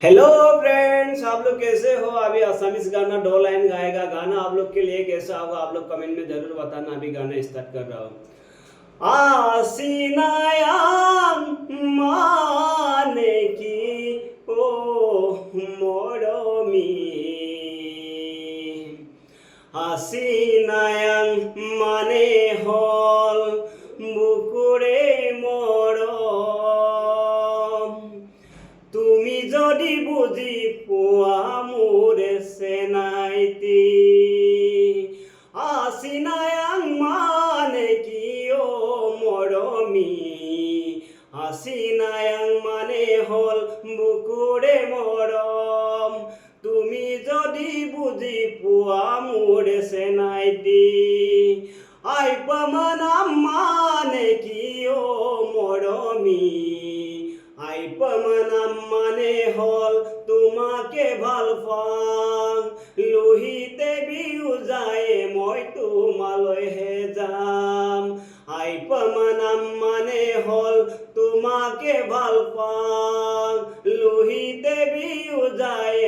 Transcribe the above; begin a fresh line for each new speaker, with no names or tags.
Hello friends, आप लोग कैसे हो। अभी असमीज गाना दो लाइन गाएगा। गाना आप लोग के लिए कैसा होगा आप लोग कमेंट में जरूर बताना। अभी गाना स्टार्ट कर रहा हूँ। आसिनायां माने की ओ मोरमी, आसिनायां माने हल बुकुरे मरम। তুমি যদি বুঝি পোৱা মোৰে চেনাইতি, আচিনায়াং মানে কি অ মৰমি, আচিনায়াং মানে হল বুকুৰে মৰম। তুমি যদি বুজি পোৱা মোৰে চেনাইতি, আইপামানাম মানে কি অ মৰমি, আইপামানাম মানে হল তোমাকে ভাল পাওঁ। লোহিতে বিহু যায় মই তোমালৈহে যাম। আইপামানাম মানে হল তোমাকে ভাল পাওঁ। লোহিতে বিহু যায়